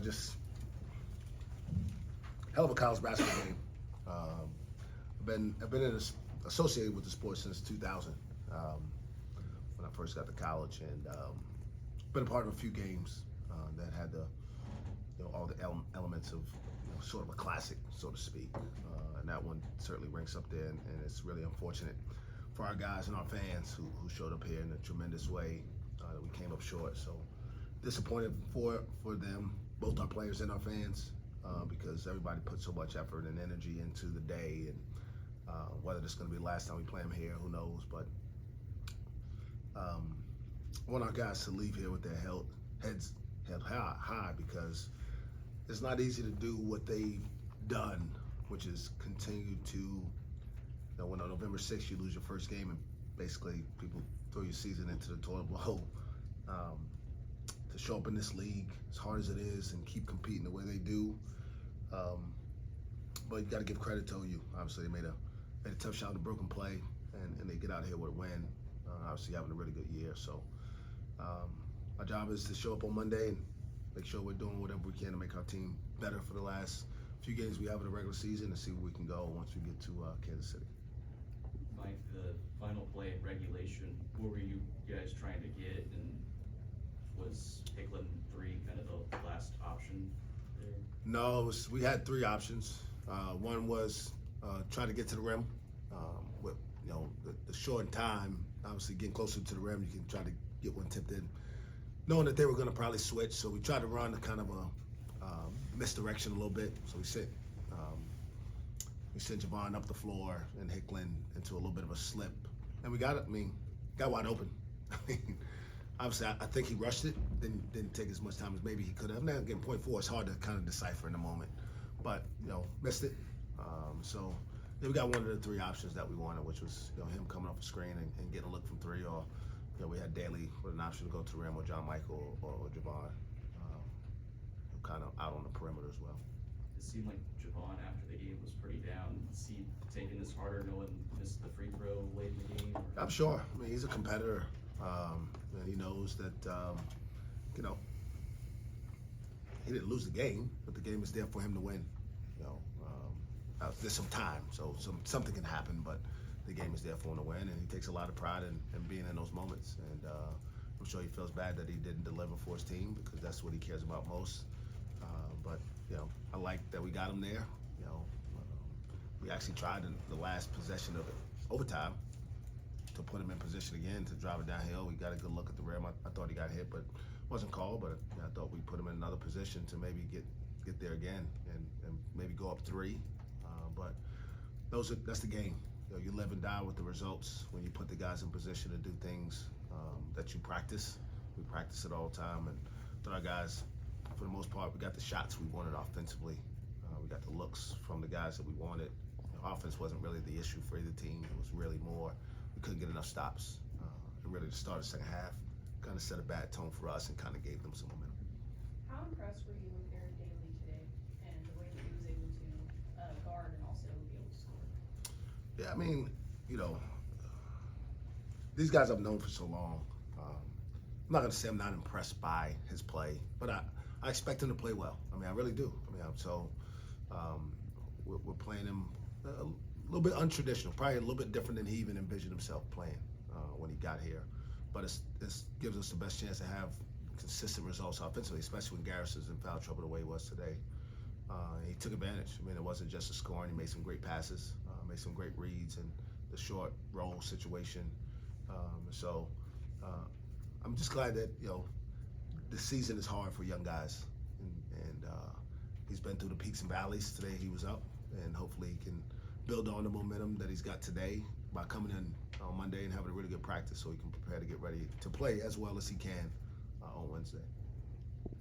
Just hell of a college basketball game. I've been associated with the sport since 2000, when I first got to college, and been a part of a few games that had all the elements of sort of a classic, so to speak. And that one certainly ranks up there, and it's really unfortunate for our guys and our fans who showed up here in a tremendous way that we came up short. So disappointed for them, both our players and our fans, because everybody put so much effort and energy into the day, and whether this is going to be the last time we play them here, who knows. But I want our guys to leave here with their heads held high, because it's not easy to do what they've done, which is continue to, when on November 6th you lose your first game and basically people throw your season into the toilet bowl. To show up in this league, as hard as it is, and keep competing the way they do. But you got to give credit to OU. Obviously, they made a tough shot in a broken play, and they get out of here with a win. Obviously, having a really good year. So our job is to show up on Monday and make sure we're doing whatever we can to make our team better for the last few games we have in the regular season, and see where we can go once we get to Kansas City. Mike, the final play in regulation, what were you guys trying to get, and was Hicklin 3 kind of the last option there? No, we had three options. One was try to get to the rim with the short time. Obviously, getting closer to the rim, you can try to get one tipped in, knowing that they were going to probably switch. So we tried to run a kind of a misdirection a little bit. So we sent Javon up the floor and Hicklin into a little bit of a slip, and we got it. Got wide open. Obviously, I think he rushed it. Didn't take as much time as maybe he could have. Now, again, 0.4 is hard to kind of decipher in the moment, but missed it. So we got one of the three options that we wanted, which was him coming off the screen and getting a look from three, or we had Daly with an option to go to the rim, or John Michael or Javon, kind of out on the perimeter as well. It seemed like Javon after the game was pretty down. Is he taking this harder, knowing missed the free throw late in the game? Or? I'm sure. He's a competitor. And he knows that, he didn't lose the game, but the game is there for him to win. There's some time, so something can happen, but the game is there for him to win, and he takes a lot of pride in being in those moments. And I'm sure he feels bad that he didn't deliver for his team, because that's what he cares about most. But I like that we got him there. We actually tried in the last possession of it, overtime, to put him in position again to drive it downhill. We got a good look at the rim. I thought he got hit, but wasn't called. But I thought we put him in another position to maybe get there again and maybe go up three. But that's the game. You live and die with the results when you put the guys in position to do things that you practice. We practice it all the time, and thought our guys, for the most part, we got the shots we wanted offensively. We got the looks from the guys that we wanted. Offense wasn't really the issue for either team. It was really more we couldn't get enough stops. And really, to start the second half kind of set a bad tone for us and kind of gave them some momentum. How impressed were you with Aaron Daly today and the way that he was able to guard and also be able to score? Yeah, these guys I've known for so long. I'm not going to say I'm not impressed by his play, but I expect him to play well. I really do. We're playing him a little bit untraditional, probably a little bit different than he even envisioned himself playing when he got here. But it gives us the best chance to have consistent results offensively, especially when Garrison's in foul trouble the way he was today. He took advantage. It wasn't just a scoring. He made some great passes, made some great reads in the short roll situation. So I'm just glad that the season is hard for young guys, and he's been through the peaks and valleys. Today he was up, and hopefully he can build on the momentum that he's got today by coming in on Monday and having a really good practice, so he can prepare to get ready to play as well as he can on Wednesday.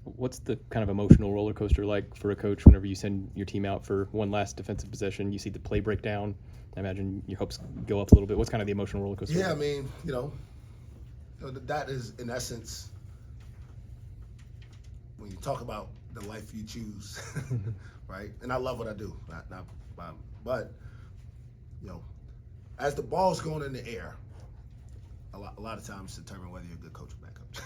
What's the kind of emotional roller coaster like for a coach whenever you send your team out for one last defensive possession? You see the play break down. I imagine your hopes go up a little bit. What's kind of the emotional roller coaster? Yeah, that is in essence when you talk about the life you choose, right? And I love what I do, but as the ball's going in the air, a lot of times determine whether you're a good coach or bad coach.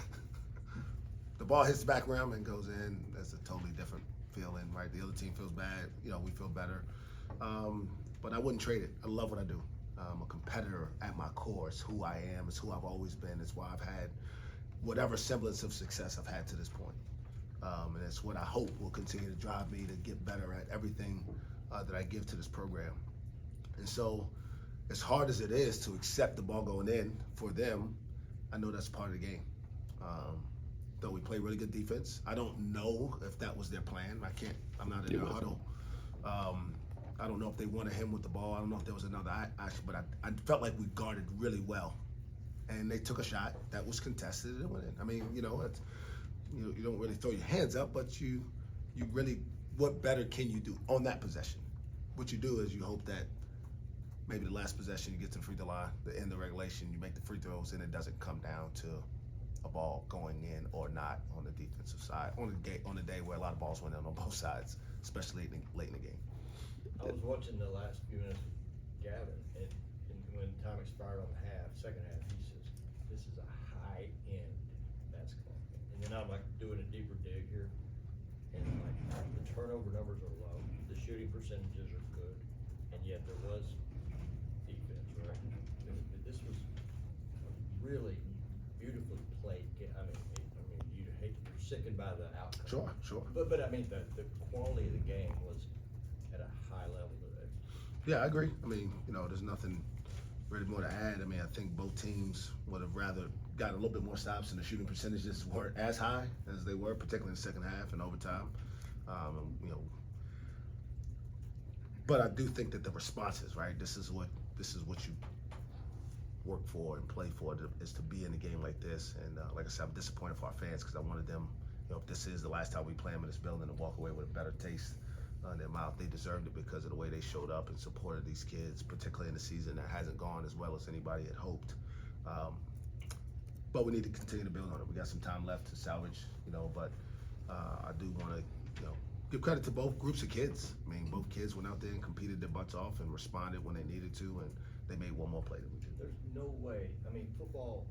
The ball hits the back rim and goes in, that's a totally different feeling, right? The other team feels bad, we feel better. But I wouldn't trade it. I love what I do. I'm a competitor at my core. It's who I am. It's who I've always been. It's why I've had whatever semblance of success I've had to this point. And it's what I hope will continue to drive me to get better at everything that I give to this program. And so, as hard as it is to accept the ball going in for them, I know that's part of the game. Though we play really good defense, I don't know if that was their plan. I'm not in their huddle. I don't know if they wanted him with the ball. I don't know if there was another action, but I felt like we guarded really well. And they took a shot that was contested and it went in. I mean, you don't really throw your hands up, but you really, what better can you do on that possession? What you do is you hope that maybe the last possession you get to the free throw line, the end of regulation, you make the free throws, and it doesn't come down to a ball going in or not on the defensive side on a day where a lot of balls went in on both sides, especially late in the game. I was watching the last few minutes with Gavin, and when time expired on the second half, he says, "This is a high-end basketball game." And then I'm like doing a deeper dig here, and like the turnover numbers are low, the shooting percentages are good, and yet there was defense, right? This was a really beautifully played game. I mean, you'd hate you're sickened by the outcome. Sure. But I mean, the quality of the game was at a high level today. Yeah, I agree. I mean, there's nothing really more to add. I mean, I think both teams would have rather got a little bit more stops, and the shooting percentages weren't as high as they were, particularly in the second half and overtime. But I do think that the responses, right? This is what you work for and play for, is to be in a game like this. And like I said, I'm disappointed for our fans because I wanted them, if this is the last time we play them in this building, to walk away with a better taste in their mouth. They deserved it because of the way they showed up and supported these kids, particularly in a season that hasn't gone as well as anybody had hoped. But we need to continue to build on it. We got some time left to salvage, but I do want to, give credit to both groups of kids. I mean, both kids went out there and competed their butts off and responded when they needed to, and they made one more play than we did. There's no way, football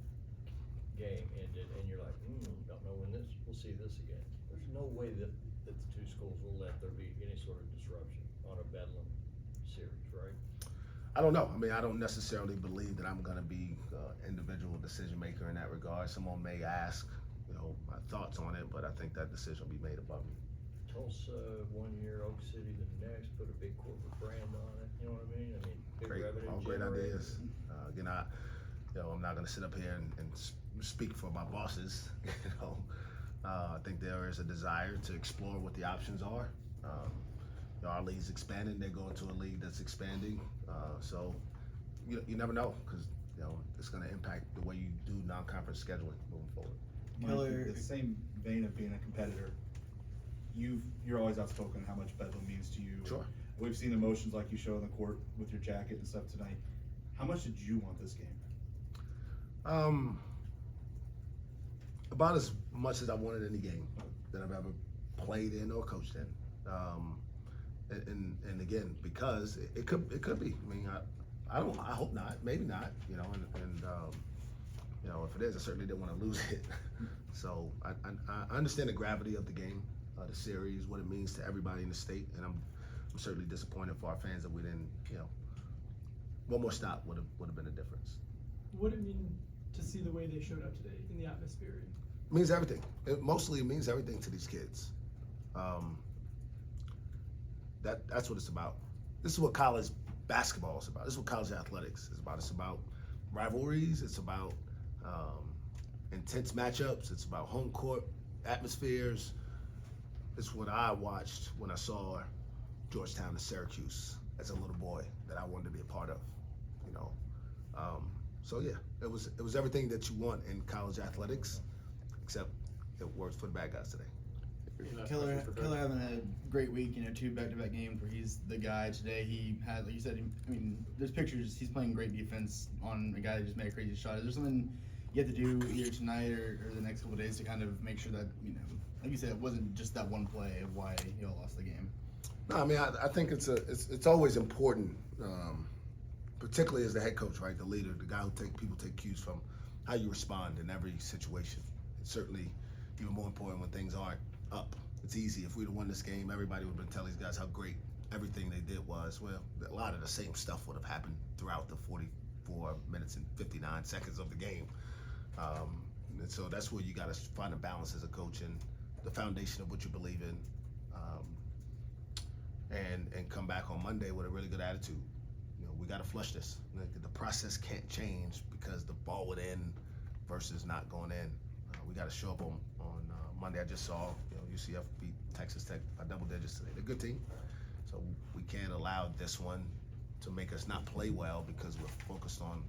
game ended and you're like, don't know when we'll see this again. There's no way that the two schools will let there be any sort of disruption on a Bedlam series, right? I don't know. I mean, I don't necessarily believe that I'm going to be individual decision maker in that regard. Someone may ask, my thoughts on it, but I think that decision will be made above me. Tulsa 1 year, Oak City the next, put a big corporate brand on it, you know what I mean? Big Great, revenue all great generator. ideas. Again, I'm not going to sit up here and speak for my bosses. I think there is a desire to explore what the options are. Our league's expanding. They're going to a league that's expanding. So you never know, because it's going to impact the way you do non-conference scheduling moving forward. Mike, in the same vein of being a competitor, you're always outspoken how much Bedlam means to you. Sure. We've seen emotions like you show on the court with your jacket and stuff tonight. How much did you want this game? About as much as I wanted any game that I've ever played in or coached in. And again, because it could be. I mean, I hope not. Maybe not. If it is, I certainly didn't want to lose it. So I understand the gravity of the game, the series, what it means to everybody in the state, and I'm certainly disappointed for our fans that we didn't. One more stop would have been a difference. What did it mean to see the way they showed up today in the atmosphere? It means everything. It mostly means everything to these kids. That's what it's about. This is what college basketball is about. This is what college athletics is about. It's about rivalries. It's about intense matchups. It's about home court atmospheres. It's what I watched when I saw Georgetown and Syracuse as a little boy that I wanted to be a part of. So yeah, it was everything that you want in college athletics, except it works for the bad guys today. Keller having a great week, 2 back-to-back games where he's the guy. Today he had, like you said, there's pictures, he's playing great defense on a guy that just made a crazy shot. Is there something you have to do either tonight or the next couple of days to kind of make sure that, like you said, it wasn't just that one play of why y'all lost the game? No, I mean, I think it's always important, particularly as the head coach, right, the leader, the guy who people take cues from, how you respond in every situation. It's certainly, even more important when things aren't up. It's easy. If we'd have won this game, everybody would have been telling these guys how great everything they did was. Well, a lot of the same stuff would have happened throughout the 44 minutes and 59 seconds of the game. And so that's where you got to find a balance as a coach and the foundation of what you believe in, and come back on Monday with a really good attitude. You know, we got to flush this. The process can't change because the ball went in versus not going in. We got to show up on Monday. I just saw, UCF beat Texas Tech by double digits today. They're a good team, so we can't allow this one to make us not play well because we're focused on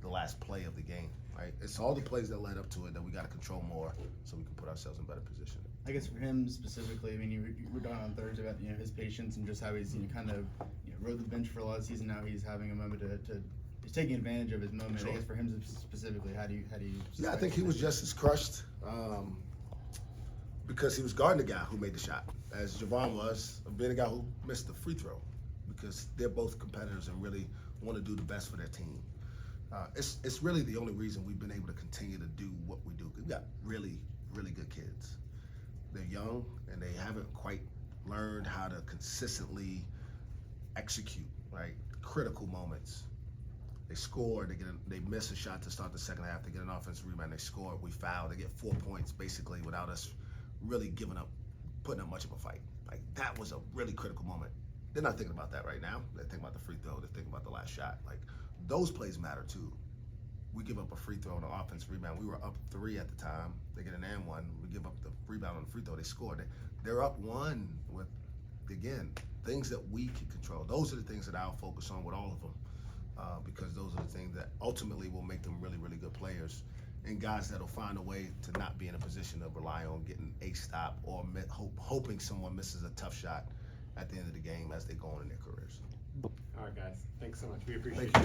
the last play of the game. Right? It's all the plays that led up to it that we got to control more so we can put ourselves in better position. I guess for him specifically, I mean, you were talking on Thursday about his patience and just how he's kind of rode the bench for a lot of the season. Now he's having a moment to he's taking advantage of his moment. Sure. I guess for him specifically, how do you? Yeah, I think he was just as crushed because he was guarding the guy who made the shot, as Javon was being the guy who missed the free throw, because they're both competitors and really want to do the best for their team. It's really the only reason we've been able to continue to do what we do. We've got really, really good kids. They're young and they haven't quite learned how to consistently execute, right? Critical moments. They score, they miss a shot to start the second half, they get an offensive rebound, they score, we foul, they get 4 points basically without us really putting up much of a fight. Like, that was a really critical moment. They're not thinking about that right now. They're thinking about the free throw, they're thinking about the last shot. Like, those plays matter too. We give up a free throw on an offensive rebound. We were up 3 at the time. They get an and one. We give up the rebound on the free throw. They scored. They're up 1 with, again, things that we can control. Those are the things that I'll focus on with all of them, because those are the things that ultimately will make them really, really good players and guys that'll find a way to not be in a position to rely on getting a stop or hoping someone misses a tough shot at the end of the game as they go on in their careers. All right, guys. Thanks so much. We appreciate Thank you.